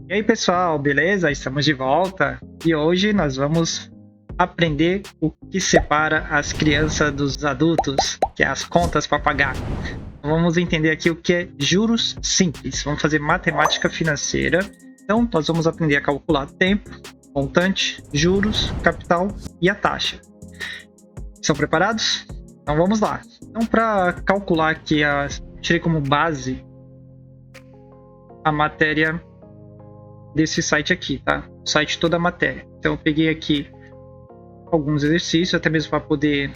E aí pessoal, beleza? Estamos de volta e hoje nós vamos aprender o que separa as crianças dos adultos, que é as contas para pagar. Vamos entender aqui o que é juros simples, vamos fazer matemática financeira. Então nós vamos aprender a calcular tempo, montante, juros, capital e a taxa. Estão preparados? Então vamos lá. Então para calcular aqui, tirei como base a matéria desse site aqui, tá? O site toda a matéria. Então eu peguei aqui alguns exercícios, até mesmo para poder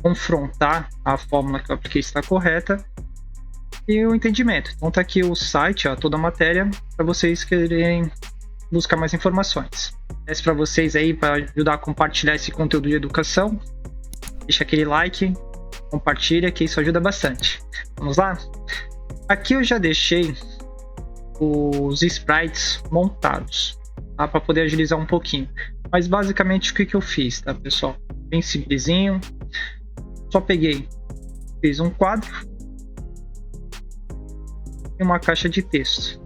confrontar a fórmula que eu apliquei está correta e o entendimento. Então tá aqui o site, ó, toda a matéria, para vocês quererem buscar mais informações. Peço para vocês aí, para ajudar a compartilhar esse conteúdo de educação, deixa aquele like, compartilha, que isso ajuda bastante. Vamos lá? Aqui eu já deixei os sprites montados, tá? Para poder agilizar um pouquinho. Mas basicamente o que eu fiz, tá, pessoal? Bem simplesinho. Só peguei, fiz um quadro e uma caixa de texto.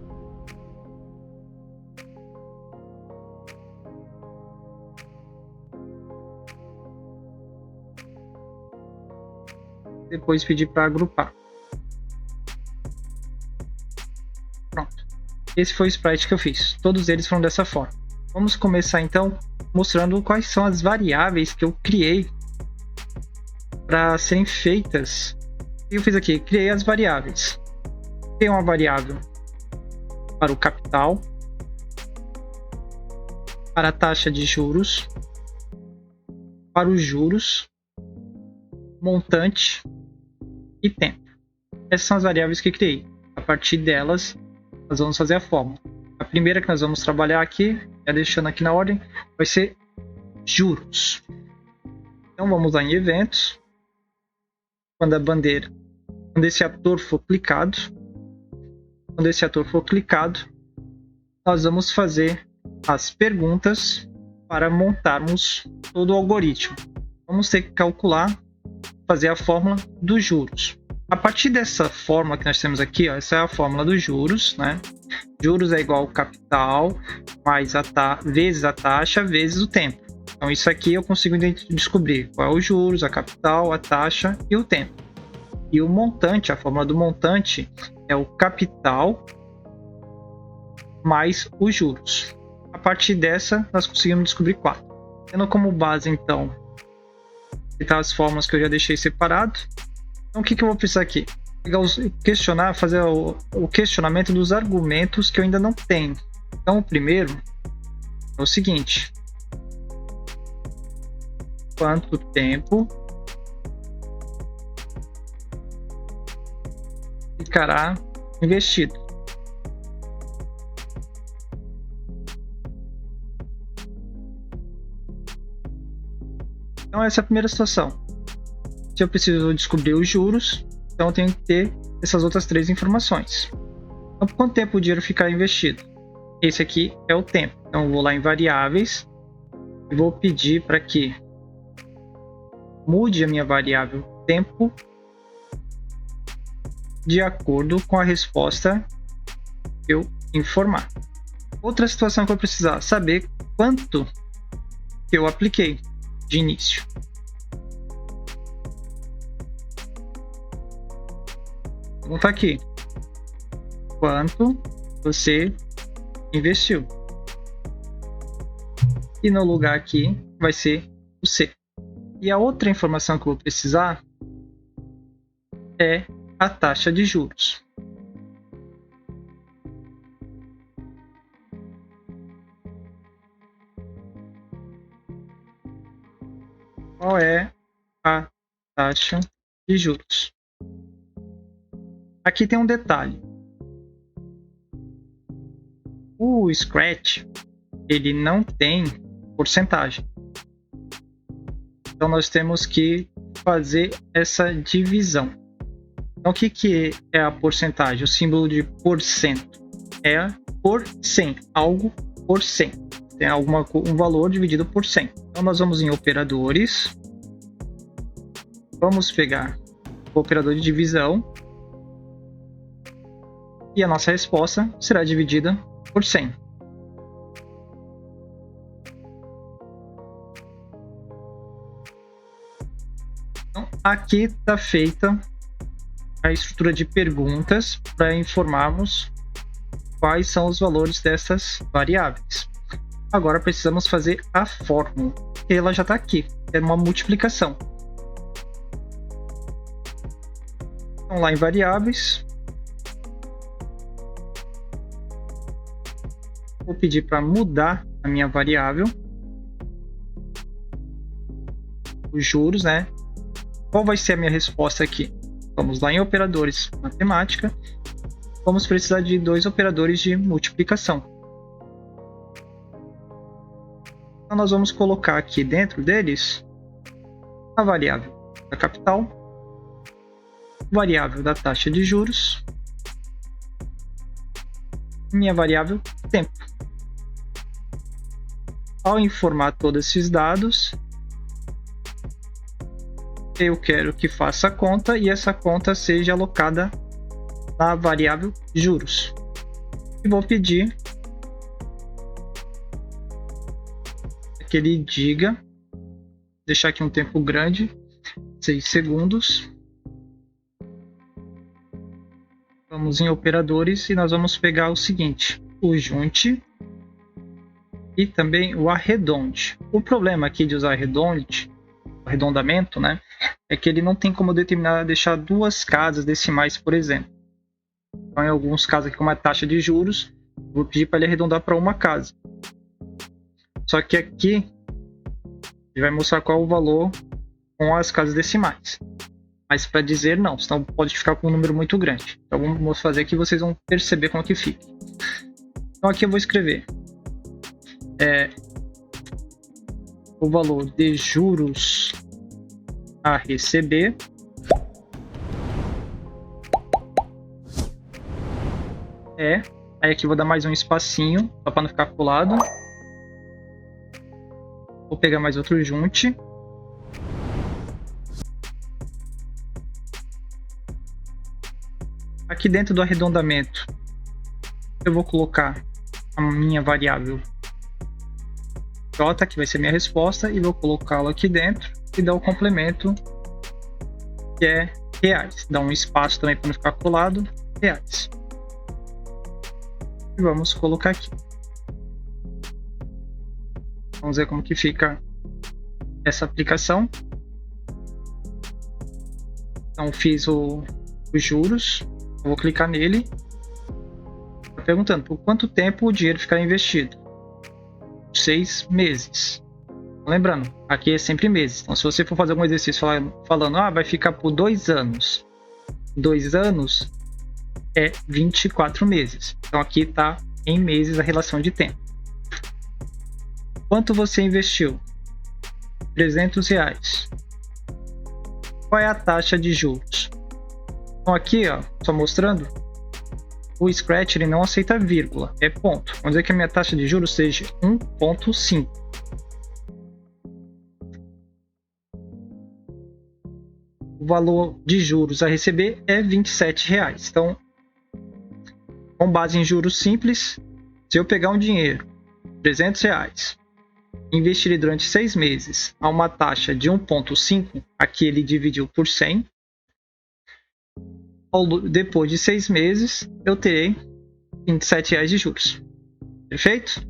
Depois pedi para agrupar. Pronto. Esse foi o sprite que eu fiz. Todos eles foram dessa forma. Vamos começar então mostrando quais são as variáveis que eu criei para serem feitas. E eu fiz aqui, criei as variáveis. Tem uma variável para o capital, para a taxa de juros, para os juros, montante e tempo. Essas são as variáveis que criei. A partir delas, nós vamos fazer a fórmula. A primeira que nós vamos trabalhar aqui, deixando aqui na ordem, vai ser juros. Então vamos lá em eventos. Quando a bandeira, quando esse ator for clicado, nós vamos fazer as perguntas para montarmos todo o algoritmo. Vamos ter que calcular, fazer a fórmula dos juros. A partir dessa fórmula que nós temos aqui, ó, essa é a fórmula dos juros, né? Juros é igual ao capital mais vezes a taxa vezes o tempo. Então isso aqui eu consigo descobrir qual é os juros, a capital, a taxa e o tempo. E o montante, a fórmula do montante é o capital mais os juros. A partir dessa nós conseguimos descobrir 4. Tendo como base então as fórmulas que eu já deixei separado. Então o que eu vou precisar aqui? Fazer o questionamento dos argumentos que eu ainda não tenho. Então o primeiro é o seguinte: quanto tempo ficará investido? Então essa é a primeira situação. Se eu preciso descobrir os juros, então eu tenho que ter essas outras 3 informações. Então, por quanto tempo o dinheiro ficar investido? Esse aqui é o tempo. Então, eu vou lá em variáveis e vou pedir para que mude a minha variável tempo de acordo com a resposta que eu informar. Outra situação que eu precisar saber quanto que eu apliquei de início. Vamos estar aqui. Quanto você investiu? E no lugar aqui vai ser o C. E a outra informação que eu vou precisar é a taxa de juros. Qual é a taxa de juros? Aqui tem um detalhe. O Scratch, ele não tem porcentagem. Então nós temos que fazer essa divisão. Então o que é a porcentagem? O símbolo de porcento é por 100, algo por 100. Tem um valor dividido por 100. Então nós vamos em operadores. Vamos pegar o operador de divisão. E a nossa resposta será dividida por 100. aqui está feita a estrutura de perguntas para informarmos quais são os valores dessas variáveis. Agora precisamos fazer a fórmula, que ela já está aqui, é uma multiplicação. Então lá em variáveis, vou pedir para mudar a minha variável, os juros, né? Qual vai ser a minha resposta aqui? Vamos lá em operadores matemática, vamos precisar de 2 operadores de multiplicação. Então nós vamos colocar aqui dentro deles a variável da capital, variável da taxa de juros, minha variável tempo. Ao informar todos esses dados, eu quero que faça a conta e essa conta seja alocada na variável juros. E vou pedir que ele diga, deixar aqui um tempo grande, 6 segundos. Vamos em operadores e nós vamos pegar o seguinte, o junte e também o arredonde. O problema aqui de usar arredondamento, né, é que ele não tem como determinar deixar 2 casas decimais, por exemplo. Então, em alguns casos aqui, como a taxa de juros, vou pedir para ele arredondar para 1 casa. Só que aqui ele vai mostrar qual é o valor com as casas decimais. Mas para dizer não, senão pode ficar com um número muito grande. Então vamos fazer aqui, vocês vão perceber como é que fica. Então aqui eu vou escrever o valor de juros a receber aí aqui vou dar mais um espacinho só para não ficar colado. Vou pegar mais outro junte. Aqui dentro do arredondamento eu vou colocar a minha variável J, que vai ser minha resposta, e vou colocá-la aqui dentro e dar o complemento, que é reais. Dá um espaço também para não ficar colado, reais. E vamos colocar aqui. Vamos ver como que fica essa aplicação. Então fiz os juros, vou clicar nele. Está perguntando por quanto tempo o dinheiro ficará investido. 6 meses. Lembrando, aqui é sempre meses. Então se você for fazer algum exercício falando, vai ficar por 2 anos. 2 anos é 24 meses. Então aqui está em meses a relação de tempo. Quanto você investiu? R$300. Qual é a taxa de juros? Então aqui, só mostrando, o Scratch ele não aceita vírgula, é ponto. Vamos dizer que a minha taxa de juros seja 1,5. O valor de juros a receber é R$27. Então, com base em juros simples, se eu pegar um dinheiro, R$300, investir durante 6 meses a uma taxa de 1,5, aqui ele dividiu por 100, depois de 6 meses eu terei R$27 de juros. Perfeito?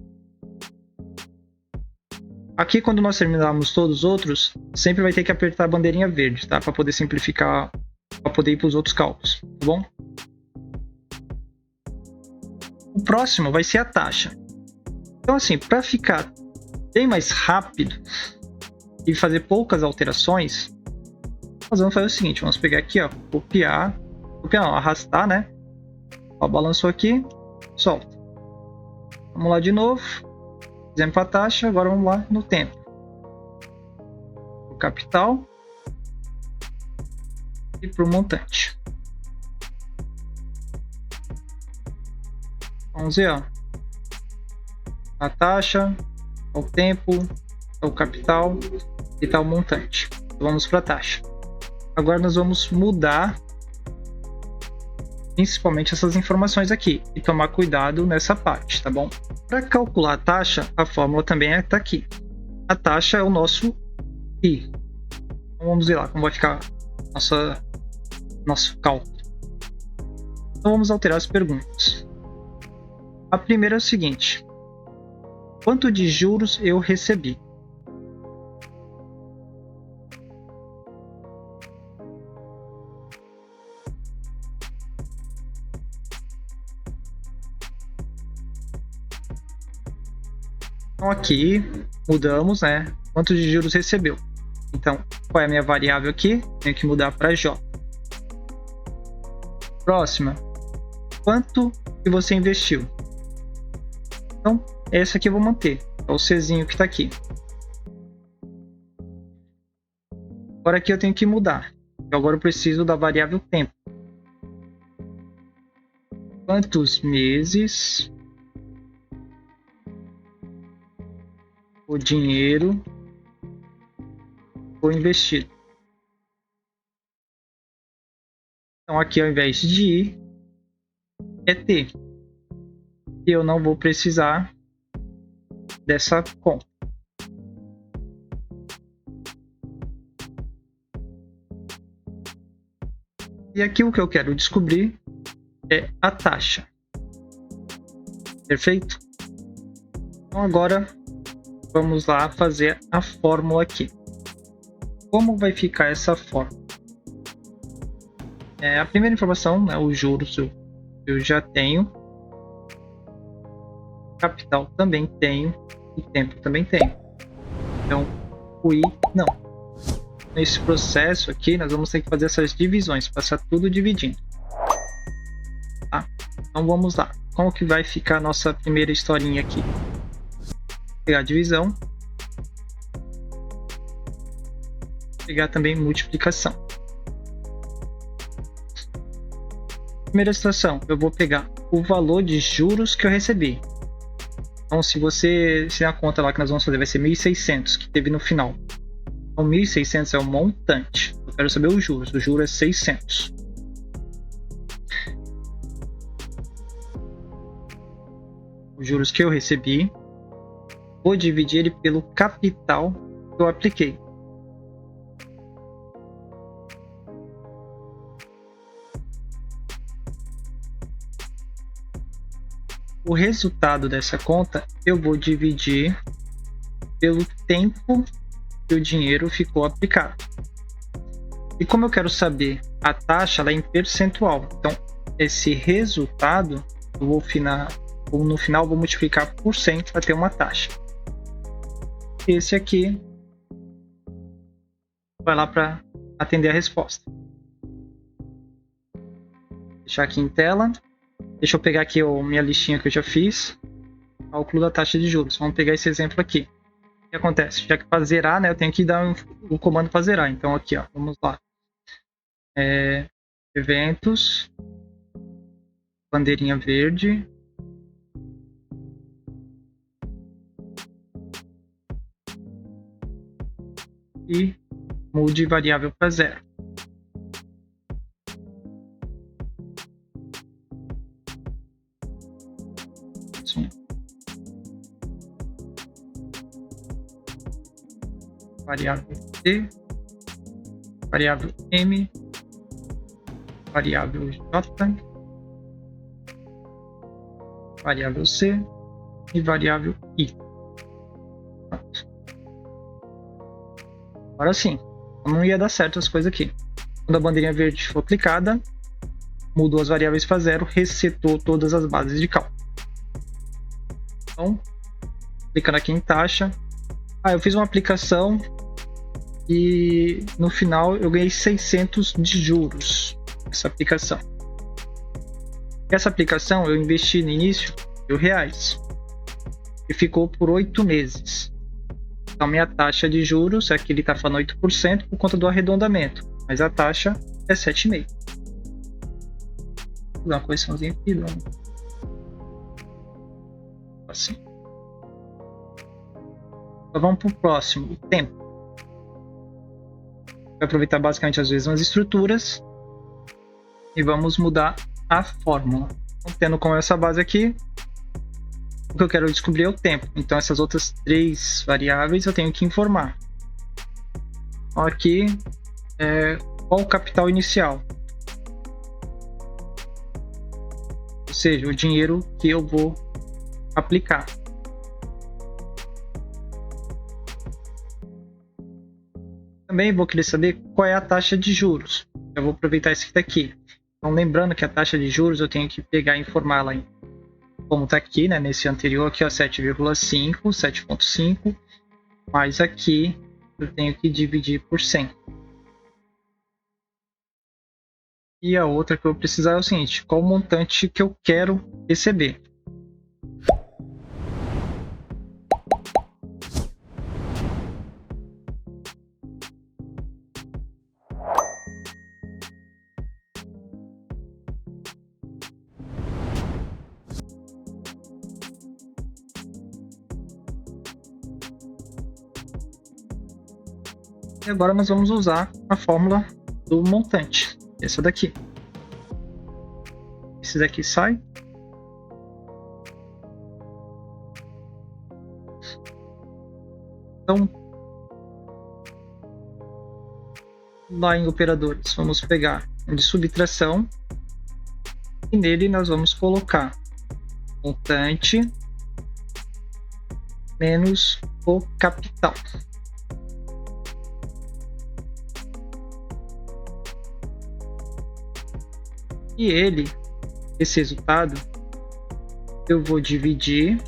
Aqui, quando nós terminarmos todos os outros, sempre vai ter que apertar a bandeirinha verde, tá? Para poder simplificar, para poder ir para os outros cálculos, tá bom? O próximo vai ser a taxa. Então, assim, para ficar bem mais rápido e fazer poucas alterações, nós vamos fazer o seguinte: vamos pegar aqui, copiar não, arrastar, né? Balançou aqui, solta. Vamos lá de novo. Fizemos para a taxa, agora vamos lá no tempo. O capital e para o montante. Vamos ver, a taxa, o tempo, o capital e tal montante. Vamos para a taxa. Agora nós vamos mudar principalmente essas informações aqui e tomar cuidado nessa parte, tá bom? Para calcular a taxa, a fórmula também está aqui. A taxa é o nosso I. Então vamos ver lá como vai ficar nosso cálculo. Então vamos alterar as perguntas. A primeira é o seguinte: quanto de juros eu recebi? Então aqui mudamos, né? Quanto de juros recebeu. Então, qual é a minha variável aqui? Tenho que mudar para J. Próxima. Quanto que você investiu? Então, esse aqui eu vou manter. É o Czinho que está aqui. Agora aqui eu tenho que mudar. Agora eu preciso da variável tempo. Quantos meses o dinheiro foi investido? Então aqui ao invés de I é T. E eu não vou precisar dessa conta. E aqui o que eu quero descobrir é a taxa. Perfeito? Então agora vamos lá fazer a fórmula aqui. Como vai ficar essa fórmula? A primeira informação, né, os juros eu já tenho. Capital também tenho. E tempo também tenho. Então, o I não. Nesse processo aqui, nós vamos ter que fazer essas divisões, passar tudo dividindo. Tá? Então vamos lá. Como que vai ficar a nossa primeira historinha aqui? Vou pegar a divisão. Pegar também multiplicação. Primeira situação, eu vou pegar o valor de juros que eu recebi. Então, se a conta lá que nós vamos fazer vai ser 1.600, que teve no final. Então, 1.600 é o montante. Eu quero saber os juros. O juro é 600. Os juros que eu recebi, vou dividir ele pelo capital que eu apliquei. O resultado dessa conta eu vou dividir pelo tempo que o dinheiro ficou aplicado. E como eu quero saber a taxa, ela é em percentual. Então, esse resultado, eu vou no final vou multiplicar por 100 para ter uma taxa. Esse aqui vai lá para atender a resposta. Vou deixar aqui em tela. Deixa eu pegar aqui minha listinha que eu já fiz. Cálculo da taxa de juros. Vamos pegar esse exemplo aqui. O que acontece? Já que para zerar, né, eu tenho que dar o comando para zerar. Então aqui, ó, vamos lá. Eventos. Bandeirinha verde. E mude variável para 0. Variável T, variável M, variável J, variável C e variável I. Pronto. Agora sim, não ia dar certo as coisas aqui. Quando a bandeirinha verde for aplicada, mudou as variáveis para 0, resetou todas as bases de cálculo. Então, clicando aqui em taxa, eu fiz uma aplicação e no final eu ganhei 600 de juros essa aplicação. Essa aplicação eu investi no início R$1.000 e ficou por 8 meses. Então minha taxa de juros, aqui ele está falando 8% por conta do arredondamento, mas a taxa é 7,5%. Vou dar uma correçãozinha aqui, assim. Então vamos para o próximo, o tempo. Vou aproveitar basicamente as mesmas estruturas e vamos mudar a fórmula. Então, tendo como essa base aqui, o que eu quero descobrir é o tempo. Então essas outras 3 variáveis eu tenho que informar. Então, aqui qual o capital inicial, ou seja, o dinheiro que eu vou aplicar. Também vou querer saber qual é a taxa de juros. Eu vou aproveitar esse daqui. Então, lembrando que a taxa de juros eu tenho que pegar e informá-la em, como está aqui, né, nesse anterior aqui, 7,5, 7,5, mas aqui eu tenho que dividir por 100. E a outra que eu vou precisar é o seguinte: qual o montante que eu quero receber. E agora nós vamos usar a fórmula do montante, essa daqui. Esse daqui sai. Então, lá em operadores, vamos pegar o de subtração e nele nós vamos colocar montante menos o capital. E esse resultado, eu vou dividir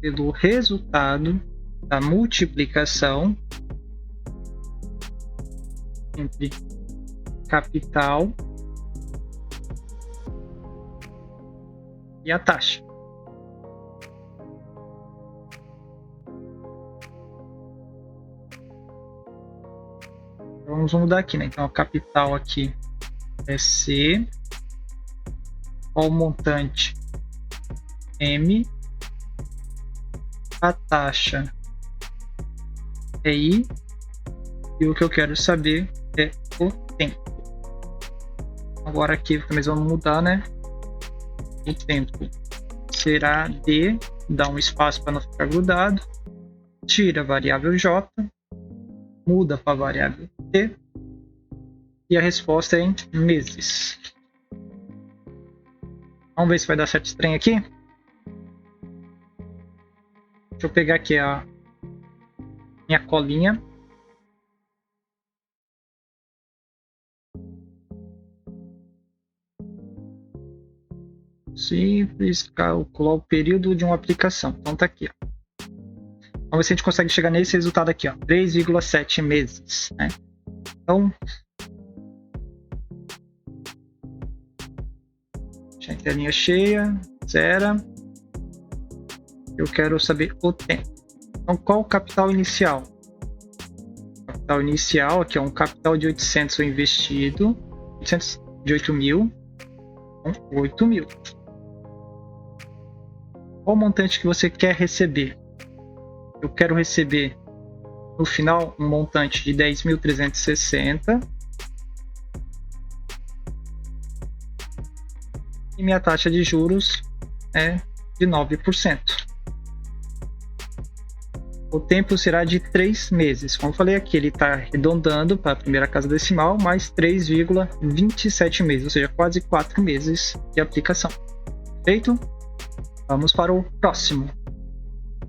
pelo resultado da multiplicação entre capital e a taxa. Vamos mudar aqui, né? Então, o capital aqui é C, o montante M, a taxa é I, e o que eu quero saber é o tempo. Agora aqui também vamos mudar, né? O tempo será D, dá um espaço para não ficar grudado, tira a variável J, muda para a variável T, e a resposta é em meses. Vamos ver se vai dar certo esse trem aqui. Deixa eu pegar aqui a minha colinha. Simples, calcular o período de uma aplicação. Então tá aqui, ó. Vamos ver se a gente consegue chegar nesse resultado aqui, ó, 3,7 meses, né? Então, deixa a telinha cheia, zero. Eu quero saber o tempo. Então, qual o capital inicial? O capital inicial aqui é um capital de 800 foi investido, 800 de 8 mil, então 8 mil. Qual o montante que você quer receber? Eu quero receber no final um montante de 10.360 e minha taxa de juros é de 9%. O tempo será de 3 meses. Como eu falei aqui, ele está arredondando para a primeira casa decimal, mais 3,27 meses, ou seja, quase 4 meses de aplicação. Feito? Vamos para o próximo.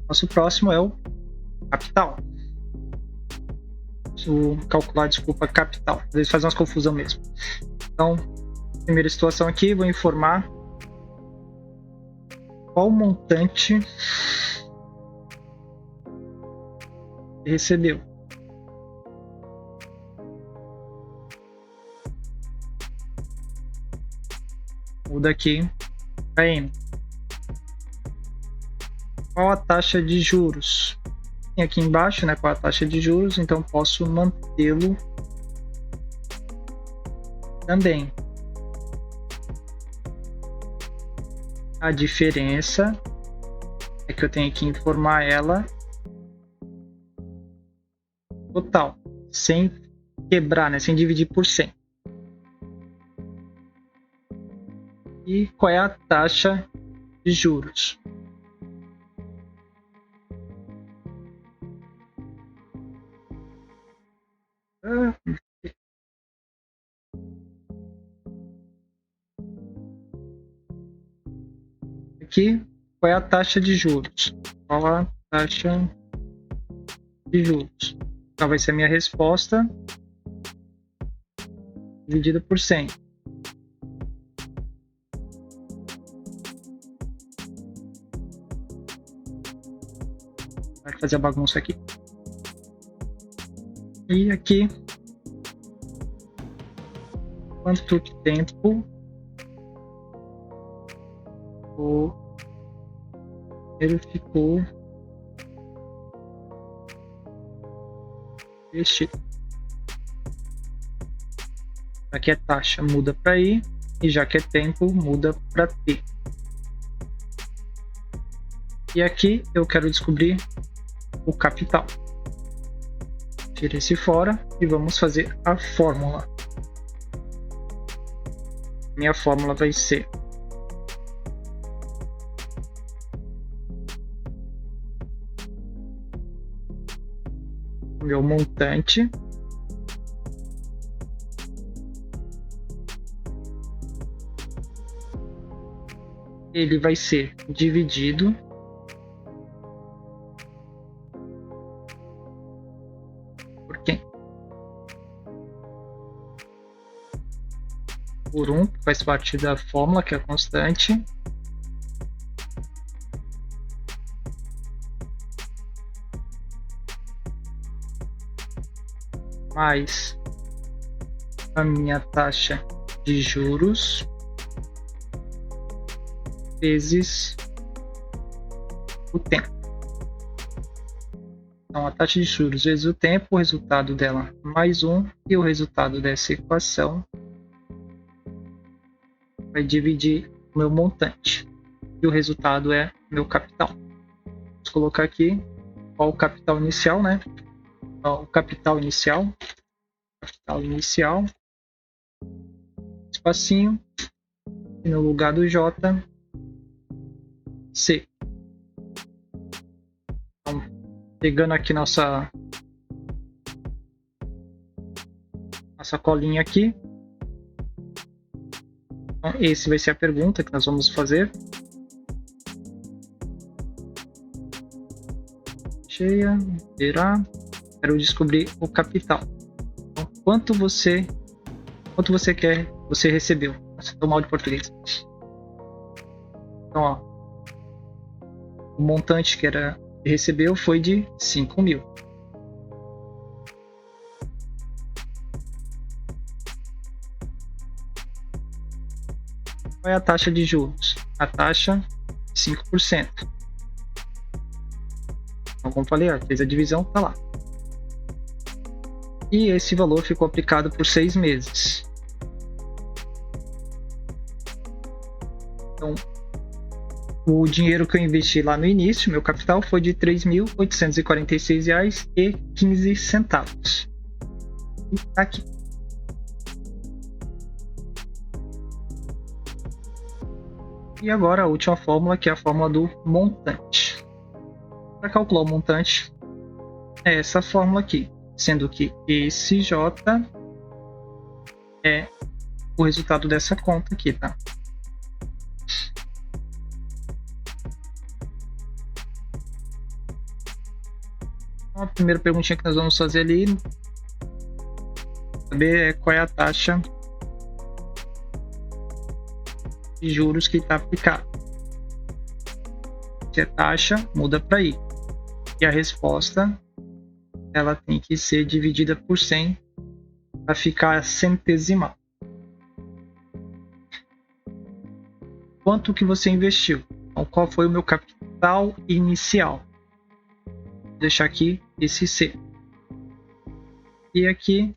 Nosso próximo é o capital. Vou calcular, desculpa, capital. Às vezes faz umas confusão mesmo. Então, primeira situação aqui, vou informar qual montante recebeu. Muda aqui para M. Qual a taxa de juros? Tem aqui embaixo, né, qual a taxa de juros, então posso mantê-lo também. A diferença é que eu tenho que informar ela total, sem quebrar, né, sem dividir por 100. E qual é a taxa de juros? aqui, qual é a taxa de juros? Qual a taxa de juros? Então vai ser a minha resposta dividida por 100. Vai fazer a bagunça aqui. E aqui, quanto tempo o dinheiro ficou investido? Aqui é taxa, muda para I, e já que é tempo, muda para T. E aqui eu quero descobrir o capital. Tira esse fora e vamos fazer a fórmula. Minha fórmula vai ser o meu montante ele vai ser dividido por quem? Por 1, que faz parte da fórmula, que é a constante, mais a minha taxa de juros vezes o tempo. Então, a taxa de juros vezes o tempo, o resultado dela mais 1, e o resultado dessa equação vai dividir o meu montante. E o resultado é meu capital. Vamos colocar aqui qual o capital inicial, né? Então, o capital inicial, espacinho, e no lugar do J, C. Então, pegando aqui nossa colinha aqui. Então, esse vai ser a pergunta que nós vamos fazer. Cheia, virar. Quero descobrir o capital. Então, quanto você quer, você recebeu. Você tô mal de português. Então, ó, o montante que recebeu foi de 5.000. Qual é a taxa de juros? A taxa 5%. Então, como falei, fez a divisão, tá lá. E esse valor ficou aplicado por 6 meses. Então, o dinheiro que eu investi lá no início, meu capital, foi de R$ 3.846,15. E tá aqui. E agora a última fórmula, que é a fórmula do montante. Para calcular o montante, é essa fórmula aqui, sendo que esse J é o resultado dessa conta aqui, tá? Então, a primeira perguntinha que nós vamos fazer ali, saber qual é a taxa de juros que está aplicada. Se é taxa, muda para I. E a resposta, ela tem que ser dividida por 100 para ficar centesimal. Quanto que você investiu? Então, qual foi o meu capital inicial? Vou deixar aqui esse C. E aqui,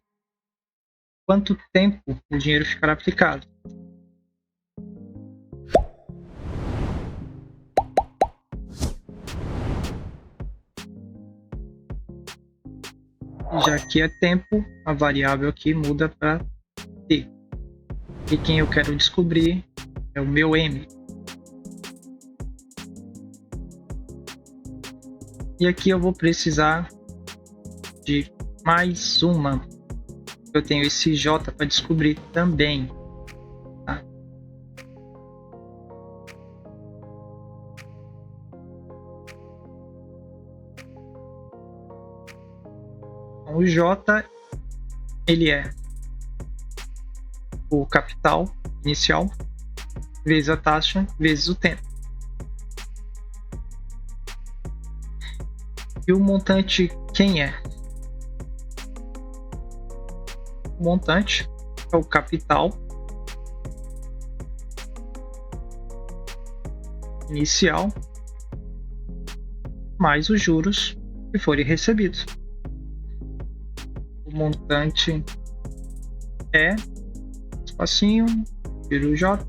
quanto tempo o dinheiro ficará aplicado? Já que é tempo, a variável aqui muda para T. E quem eu quero descobrir é o meu M. E aqui eu vou precisar de mais uma. Eu tenho esse J para descobrir também. Tá? O J, ele é o capital inicial vezes a taxa vezes o tempo. E o montante quem é? O montante é o capital inicial mais os juros que forem recebidos. O montante é espacinho, tira o J,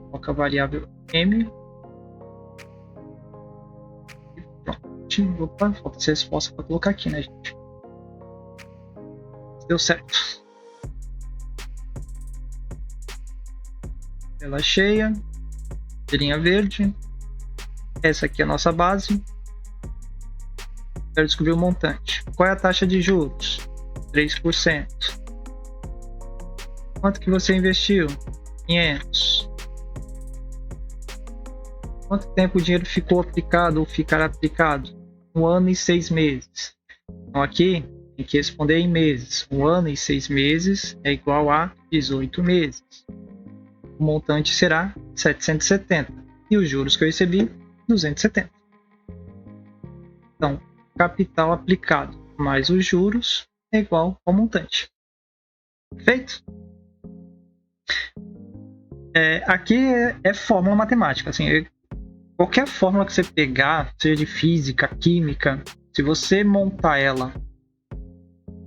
coloca a variável M. Opa, falta essa resposta para colocar aqui, né, gente? Deu certo. Tela cheia, linha verde. Essa aqui é a nossa base. Quero descobrir o montante. Qual é a taxa de juros? 3%. Quanto que você investiu? 500. Quanto tempo o dinheiro ficou aplicado ou ficará aplicado? 1 ano e 6 meses. Então aqui tem que responder em meses. 1 ano e 6 meses é igual a 18 meses. O montante será 770. E os juros que eu recebi, 270. Então, capital aplicado mais os juros é igual ao montante. Perfeito? Aqui é fórmula matemática. Assim, qualquer fórmula que você pegar, seja de física, química, se você montar ela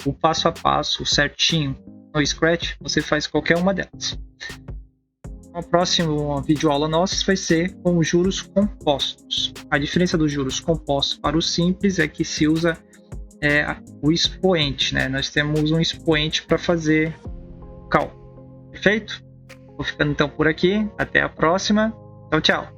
o passo a passo certinho no Scratch, você faz qualquer uma delas. A próxima videoaula nossa vai ser com os juros compostos. A diferença dos juros compostos para o simples é que se usa o expoente, né? Nós temos um expoente para fazer o cálculo. Perfeito? Vou ficando então por aqui. Até a próxima. Tchau, tchau.